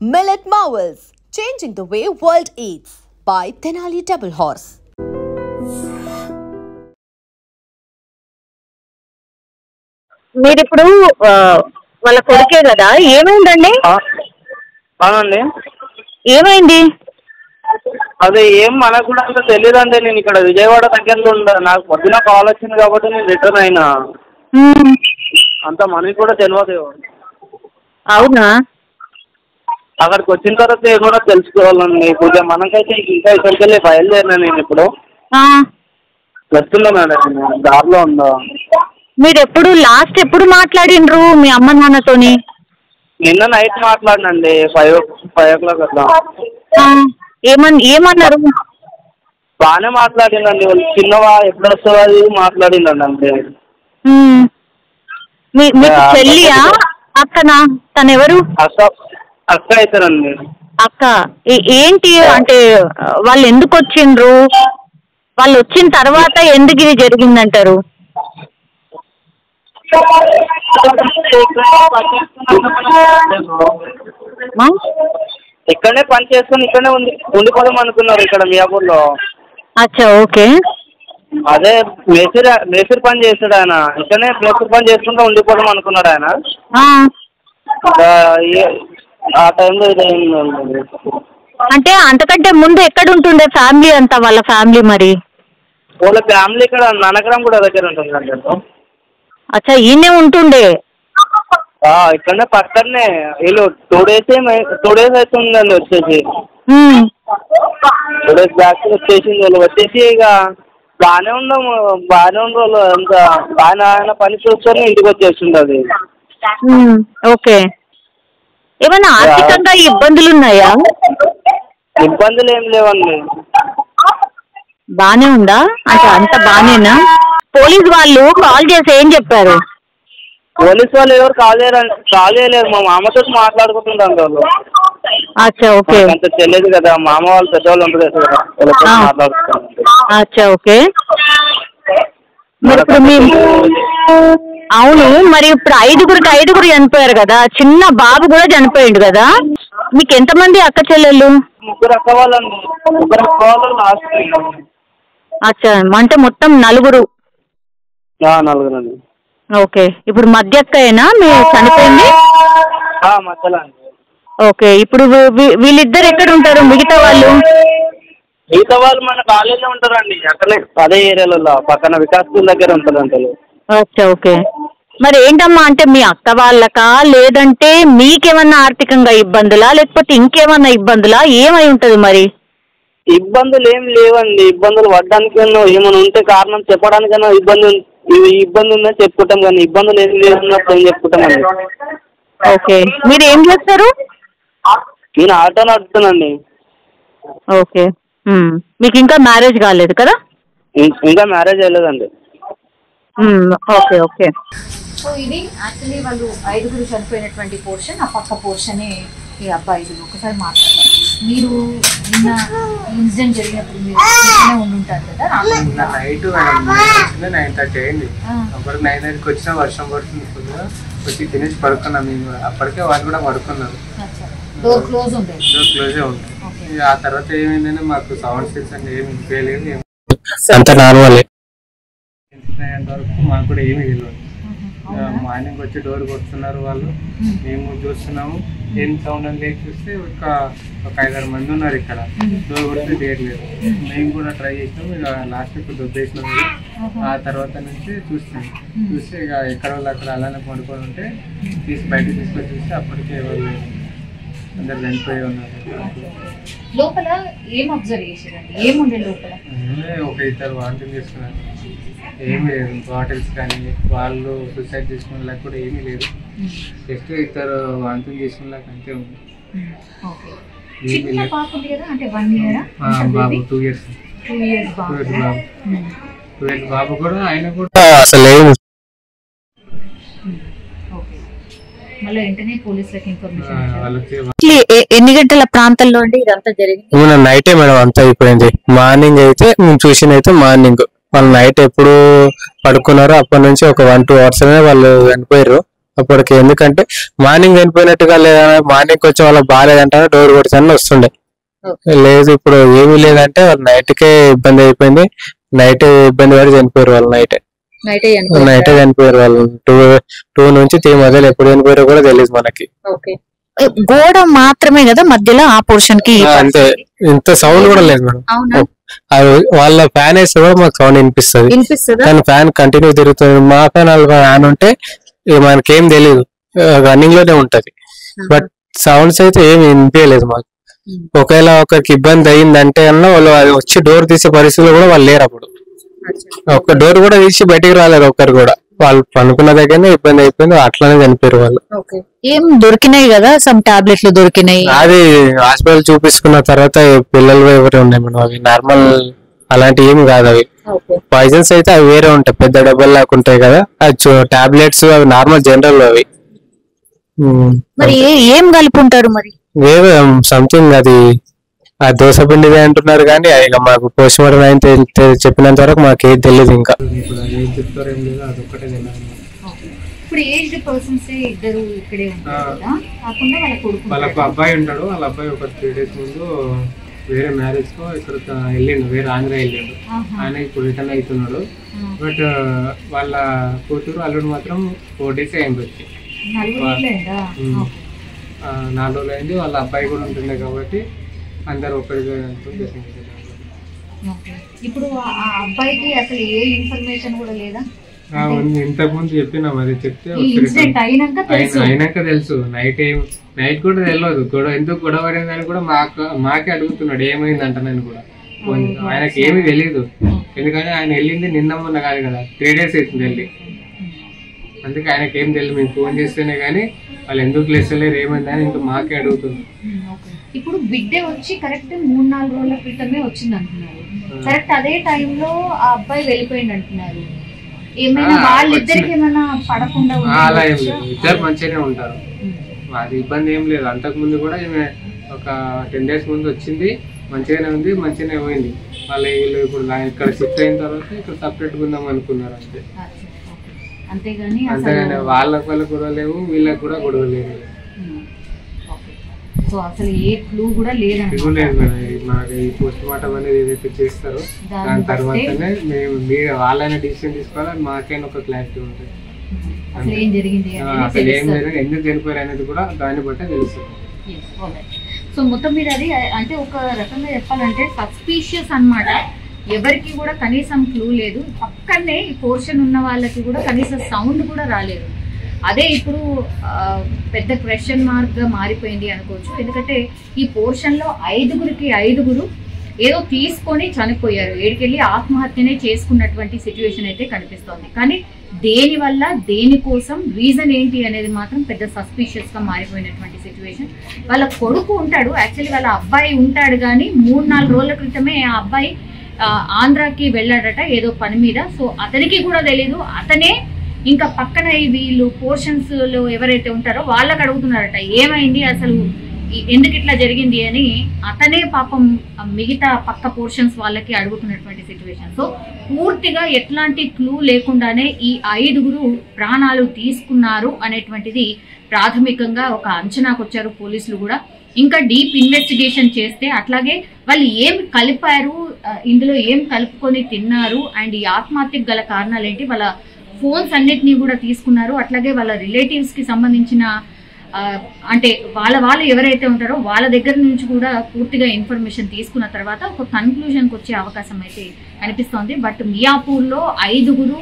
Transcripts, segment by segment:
Millet Marvels, changing the way world eats by Tenali Double Horse. మీరు ఇప్పుడు వాళ్ళ కొడుకే కదా, ఏమైందండి? అవునండి. ఏమైంది? అదే ఏం మనకు కూడా అంత తెలియదండి. నేను ఇక్కడ విజయవాడ దగ్గరలో ఉండా, నాకు పొద్దున కాల్ వచ్చింది కాబట్టి నేను రిటర్న్ అయినా. అంత మనకి కూడా తెలియదు. అవునా? అక్కడికి వచ్చిన తర్వాత ఏమన్నా తెలుసుకోవాలండి. కొంచెం మనకైతే ఇంకా ఇక్కడికి వెళ్ళి బయలుదేరినా. నేను ఇప్పుడు వస్తున్నా మేడం, దారిలో ఉందా. మీరు లాస్ట్ ఎప్పుడు మాట్లాడిండ్రు మీ అమ్మ నాన్నతోని? నిన్న నైట్ మాట్లాడినండి, 5 o'clock అట్లా. ఏమన్నారు? బాగానే మాట్లాడిందండి. వాళ్ళు చిన్నవా ఎప్పుడు వస్తుందో అది మాట్లాడిందండి అంతే. మీకు చెల్లియా అక్కనా? తను ఎవరు? అక్క అవుతారండి. అక్క. ఏంటి అంటే వాళ్ళు ఎందుకు వచ్చిండ్రు? వాళ్ళు వచ్చిన తర్వాత ఎందుకు ఇది జరిగిందంటారు? ఇక్కడనే పని చేసుకుని ఇక్కడనే ఉండిపోదాం అనుకున్నారు ఇక్కడ మియాపూర్లో. అచ్చా, ఓకే. అదే మేస్త్రి పని చేస్తాడు ఆయన. ఇక్కడనే మేస్త్రి పని చేసుకుంటూ ఉండిపోదాం అనుకున్నాడు ఆయన. ఆ టైంలో ఇదైంది. అంటే అంతకంటే ముందు ఎక్కడ ఉంటుండే ఫ్యామిలీ అంతా, వాళ్ళ ఫ్యామిలీ? మరి వాళ్ళ ఫ్యామిలీ ఇక్కడ నానక్రామ్ కూడా దగ్గర ఉంటుందండి. అచ్చా, ఈయనే ఉంటుండే? ఇక్కడనే పక్కనే. వీళ్ళు 2 days అవుతుందండి వచ్చేసి. 2 days బ్యాక్ వచ్చేసింది. వాళ్ళు వచ్చేసి ఇక బాగానే ఉన్నాము, బాగానే ఉన్న వాళ్ళు అంతా ఆయన పని చూసుకొని ఇంటికి వచ్చేస్తుంటది. ఓకే. ఏమన్నా ఆర్థికంగా ఇబ్బందులు ఉన్నాయా? ఇబ్బందులు ఏం లేవండి. బానే ఉందా? అంటే అంత బానేనా? పోలీస్ వాళ్ళు కాల్ చేసి ఏం చెప్పారు? పోలీస్ వాళ్ళు ఎవరు కాల్ చేయలేరు. మా మామతో మాట్లాడుకుంటుంటారు వాళ్ళు. అచ్చా, ఓకే. అంత తెలియదు కదా, మామ వాళ్ళు పెద్దవాళ్ళు ఉంటారు కదా, మాట్లాడుకుంటారు. అచ్చా, ఓకే. అవును, మరి ఇప్పుడు ఐదుగురు చనిపోయారు కదా, చిన్న బాబు కూడా చనిపోయిండు కదా. మీకు ఎంతమంది అక్క చెల్లెళ్ళు? 3 అక్క వాళ్ళండి. 3 అక్క వాళ్ళు లాస్ట్. అచ్చా, అంటే మొత్తం 4. 4 ఓకే. ఇప్పుడు మధ్య అక్కయేనా మీరు చనిపోయింది? మధ్యలో. ఓకే. ఇప్పుడు వీళ్ళిద్దరు ఎక్కడ ఉంటారు? మిగతా వాళ్ళు మన కాలేజీలో ఉంటారండి. అక్కడే అదే ఏరియాలో పక్కన వికాస్ స్కూల్ దగ్గర ఉంటారంట. అచ్చా, ఓకే. మరి ఏంటమ్మా, అంటే మీ అక్క వాళ్ళకా, లేదంటే మీకేమన్నా ఆర్థికంగా ఇబ్బందులా, లేకపోతే ఇంకేమన్నా ఇబ్బందులా? ఏమై ఉంటుంది మరి? ఇబ్బందులు ఏం లేవండి. ఇబ్బందులు పడ్డానికి ఏమైనా ఉంటే కారణం చెప్పడానికైనా ఇబ్బంది ఉందని చెప్పుకుంటాం, కానీ ఇబ్బందులు ఏం లేవన్నప్పుడు ఏం చెప్పుకుంటామండి. ఓకే. మీరు ఏం చేస్తారు? నేను ఆటో నడుపుతానండి. ఓకే. మీకు ఇంకా మ్యారేజ్ కాలేదు కదా? ఇంకా మ్యారేజ్ అయ్యలేదండి. Okay, okay. సో ఇది యాక్చువల్లీ వాళ్ళు 5 చనిపోయినటువంటి పోర్షన్, ఆ పక్క పోర్షనే ఈ అబ్బాయిలు. ఒకసారి మాట్లాడతారు. మీరు నిన్న ఇన్సిడెంట్ జరిగినప్పుడు మీరు ఉండుంటారు కదా? నైట్ 9:30 అయింది. అప్పుడు 9:30కి వచ్చిన వర్షం పడుతుంది. వచ్చి తినేసి పడుకున్నాం మేము కూడా. అప్పటికే వాళ్ళు కూడా పడుకున్నారు. డోర్ క్లోజే ఉంటుంది. ఆ తర్వాత ఏమైందని మాకు సౌండ్ సిక్స్ అంటే ఏమి వినిపించలేదు. అంత నార్మలే. వరకు మాకు కూడా ఏమి తెలియదు. మార్నింగ్ వచ్చి డోర్ కొడుతున్నారు వాళ్ళు, మేము చూస్తున్నాము. ఏం సౌండ్ అని లేచి చూస్తే ఒక 5-6 మంది ఉన్నారు ఇక్కడ. డోర్ కొడితే తీయట్లేదు. మేము కూడా ట్రై చేసినాము. ఇక లాస్ట్కి దొబ్బేసినాము. ఆ తర్వాత నుంచి చూస్తే ఇక ఎక్కడ వాళ్ళు అక్కడ అలానే పడుకొని ఉంటే బయటకు తీసుకొని చూస్తే అప్పటికే వాళ్ళు అందరు చనిపోయి ఉన్నారు. లోపల ఏం అబ్జర్వ్ చేశారండి? ఏముండే లోపల? ఒక 2 వాంటింగ్ చేసుకున్నారు. ఏమీ లేదు. బాటిల్స్ కానీ వాళ్ళు సూసైడ్ చేసుకునేలాగా కూడా ఏమీ లేదు. జస్ట్ 2 వాంటింగ్ చేసుకునేలాగా అంతే ఉంది. బాబు 2 years బాబు కూడా. ఆయన కూడా అసలు ఎన్ని గంటల ప్రాంతంలో అండి ఇదంతా జరిగింది? నైటే మేడం అంతా అయిపోయింది. మార్నింగ్ అయితే మేము చూసినైతే మార్నింగ్ వాళ్ళు నైట్ ఎప్పుడు పడుకున్నారో అప్పటి నుంచి ఒక 1-2 hours వాళ్ళు చనిపోయారు. అప్పటికి. ఎందుకంటే మార్నింగ్ చనిపోయినట్టుగా లేదా మార్నింగ్ కొంచెం వాళ్ళకి బాగాలేదంటే డోర్ కొడితే వస్తుండే. లేదు ఇప్పుడు ఏమీ లేదంటే నైట్ కే ఇబ్బంది అయిపోయింది. నైట్ ఇబ్బంది పడి చనిపోయారు వాళ్ళు. నైటే చనిపోయారు వాళ్ళు. 2 నుంచి 3 మధ్యలో ఎప్పుడు చనిపోయారో కూడా తెలియదు మనకి. గోడ మాత్రమే కదా మధ్యలో ఆ పోర్షన్ కి, అంతే. ఇంత సౌండ్ కూడా లేదు మేడం. వాళ్ళ ఫ్యాన్ వేస్తే కూడా మాకు సౌండ్ వినిపిస్తుంది, కానీ ఫ్యాన్ కంటిన్యూ తిరుగుతుంది. మా ఫ్యాన్ వాళ్ళ ఫ్యాన్ ఉంటే మనకేం తెలియదు, రన్నింగ్ లోనే ఉంటది. బట్ సౌండ్స్ అయితే ఏమి వినిపించలేదు మాకు. ఒకవేళ ఒకరికి ఇబ్బంది అయిందంటే అన్న వాళ్ళు వచ్చి డోర్ తీసే పరిస్థితుల్లో కూడా వాళ్ళు లేరు. అప్పుడు ఒక్క డోర్ కూడా తీసి బయటికి రాలేదు ఒక్కరు కూడా. వాళ్ళు పనుకున్న దగ్గరనే ఇబ్బంది అయిపోయింది, అట్లానే చనిపోయారు వాళ్ళు. ఏం దొరికినాయి కదా, సమ్ టాబ్లెట్లు దొరికినాయి. అది హాస్పిటల్ చూపించుకున్న తర్వాత పిల్లలు ఎవరే ఉన్నాయి మేడం. అవి నార్మల్ అలాంటి ఏమి కాదు. అవి పాయిజన్స్ అయితే అవి వేరే ఉంటాయి, పెద్ద డబ్బులు లాగా ఉంటాయి కదా. అది టాబ్లెట్స్ అవి నార్మల్ జనరల్ అవి. మరి ఏం కలుపుంటారు మరి? వేరే సంథింగ్ అది దోశ పిండిదే అంటున్నారు, కానీ ఇక మాకు పోస్ట్ మార్టం అయితే చెప్పినంత వరకు మాకు ఏది తెలియదు. ఇంకా వాళ్ళకు అబ్బాయి ఉంటాడు. వాళ్ళ అబ్బాయి ఒక 3 days ముందు వేరే మ్యారేజ్ కు ఇక్కడ వెళ్ళిండు, వేరే ఆంధ్ర వెళ్ళిండు. ఆయన ఇప్పుడు రిటర్న్ అవుతున్నాడు. బట్ వాళ్ళ కూతురు అల్లుడు మాత్రం 4 days అయింది వచ్చి. 4 రోజులు అయింది. వాళ్ళ అబ్బాయి కూడా ఉంటుండే కాబట్టి అందరు ఒకరిగా. ఇప్పుడు ఆ అబ్బాయికి అసలు ఏ ఇన్ఫర్మేషన్ కూడా లేదా? ఇంతకు ముందు చెప్పినా, మరి చెప్తే అయినాక తెలుసు. నైట్ కూడా తెలియదు గొడవ, ఎందుకు గొడవ పడిందని కూడా మాకే అడుగుతున్నాడు ఏమైందంట. నేను కూడా ఆయనకి ఏమీ తెలియదు, ఎందుకంటే ఆయన వెళ్ళింది నిన్న మొన్న కాదు కదా, 3 days అవుతుంది వెళ్ళి. అందుకే ఆయనకి ఏం తెలియదు. మేము ఫోన్ చేస్తేనే కానీ వాళ్ళు ఎందుకు లేస్తలేరు ఏమైందని ఇంకా మాకే అడుగుతుంది. ఇప్పుడు బిడ్డే వచ్చి కరెక్ట్ 3-4 రోజుల క్రితమే వచ్చింది అంటున్నారు. కరెక్ట్ అదే టైంలో ఆ అబ్బాయి వెళ్ళిపోయింది అంటున్నారు. ఏమైనా వాళ్ళిద్దరికి ఏమైనా పడకుండా? అలా ఏం లేదు, ఇద్దరు మంచిగానే ఉంటారు. అది ఇబ్బంది ఏం లేదు. అంతకు ముందు కూడా ఒక 10 days ముందు వచ్చింది, మంచిగానే ఉంది, మంచిగానే పోయింది. వీళ్ళు ఇప్పుడు ఇక్కడ షిఫ్ట్ అయిన తర్వాత ఇక్కడ సపరేట్ ఉందాం అనుకున్నారు అంతే. అంతేగాని వాళ్ళకి గొడవ లేవు, వీళ్ళకి కూడా గొడవ లేదు. సో అసలు ఏ క్లూ కూడా లేదు. మనకి ఈ పోస్ట్ మార్టం అనేది ఏదైతే చేస్తారో దాని తర్వాతనే మేము వాళ్ళైనా డిసిషన్ తీసుకోవాలి, మాకైనా ఒక క్లారిటీ ఉంటుంది. అసలు ఏం జరిగింది, అసలు ఏం జరిగింది, ఎందుకు చనిపోయారు అనేది కూడా దాన్ని బట్టే తెలుస్తుంది. సో మొత్తం మీద అది అంటే ఒక రకంగా చెప్పాలంటే సస్పీషియస్ అన్నమాట. ఎవరికి కూడా కనీసం క్లూ లేదు. పక్కనే ఈ పోర్షన్ ఉన్న వాళ్ళకి కూడా కనీసం సౌండ్ కూడా రాలేదు. అదే ఇప్పుడు పెద్ద క్వశ్చన్ మార్క్ గా మారిపోయింది అనుకోవచ్చు. ఎందుకంటే ఈ పోర్షన్ లో 5 ఏదో తీసుకొని చనిపోయారు, ఏడికెళ్ళి ఆత్మహత్యనే చేసుకున్నటువంటి సిచ్యువేషన్ అయితే కనిపిస్తోంది. కానీ దేనివల్ల, దేనికోసం, రీజన్ ఏంటి అనేది మాత్రం పెద్ద సస్పిషియస్ గా మారిపోయినటువంటి సిచ్యువేషన్. వాళ్ళ కొడుకు ఉంటాడు, యాక్చువల్లీ వాళ్ళ అబ్బాయి ఉంటాడు, కానీ 3-4 రోజుల క్రితమే ఆ అబ్బాయి ఆంధ్రాకి వెళ్ళాడట ఏదో పని మీద. సో అతనికి కూడా తెలీదు. అతనే ఇంకా పక్కన వీళ్ళు పోర్షన్స్ లో ఎవరైతే ఉంటారో వాళ్ళకి అడుగుతున్నారట ఏమైంది అసలు, ఎందుకు ఇట్లా జరిగింది అని. అతనే పాపం మిగతా పక్క పోర్షన్స్ వాళ్ళకి అడుగుతున్నటువంటి సిచ్యువేషన్. సో పూర్తిగా ఎట్లాంటి క్లూ లేకుండానే ఈ 5 ప్రాణాలు తీసుకున్నారు అనేటువంటిది ప్రాథమికంగా ఒక అంచనాకు వచ్చారు పోలీసులు కూడా. ఇంకా డీప్ ఇన్వెస్టిగేషన్ చేస్తే అట్లాగే వాళ్ళు ఏం కలిపారు, ఇందులో ఏం కలుపుకొని తిన్నారు, అండ్ ఈ ఆత్మహత్యకు గల కారణాలు ఏంటి, వాళ్ళ ఫోన్స్ అన్నిటినీ కూడా తీసుకున్నారు. అట్లాగే వాళ్ళ రిలేటివ్స్ కి సంబంధించిన అంటే వాళ్ళు ఎవరైతే ఉంటారో వాళ్ళ దగ్గర నుంచి కూడా పూర్తిగా ఇన్ఫర్మేషన్ తీసుకున్న తర్వాత ఒక కన్క్లూజన్కి వచ్చే అవకాశం అయితే కనిపిస్తోంది. బట్ మియాపూర్లో 5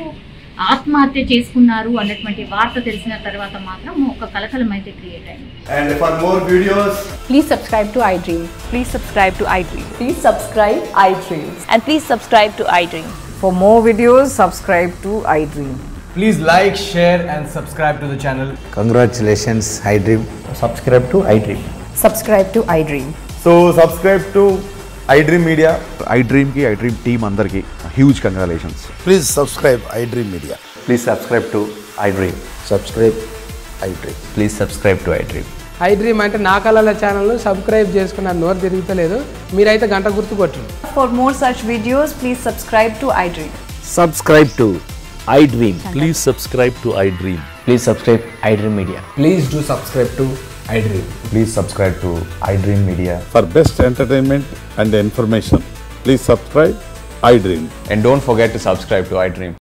ఆత్మహత్య చేసుకున్నారు అన్నటువంటి వార్త తెలిసిన తర్వాత మాత్రం ఒక కలకలం అయితే క్రియేట్ అయింది. And for more videos, Please subscribe to iDream. Please subscribe to iDream. Please subscribe iDream. And please subscribe to iDream. For more videos, subscribe to iDream. please like, share and subscribe to the channel. Congratulations, iDream. Subscribe to iDream. Subscribe to iDream. So subscribe to iDream Media. iDream ki iDream team andarki huge congratulations. Please subscribe iDream Media. Please subscribe to iDream. Subscribe iDream. Please subscribe to iDream. iDream అంటే నా కళల channel subscribe చేసుకున్న నోరు తిరుగుతలేదు, మీరైతే గంట గుర్తు కొట్టండి. For more such videos, please subscribe to iDream. Subscribe to iDream. Please subscribe to iDream. Please subscribe iDream Media. Please do subscribe to iDream. Please subscribe to iDream Media. For best entertainment and information, please subscribe iDream. And don't forget to subscribe to iDream.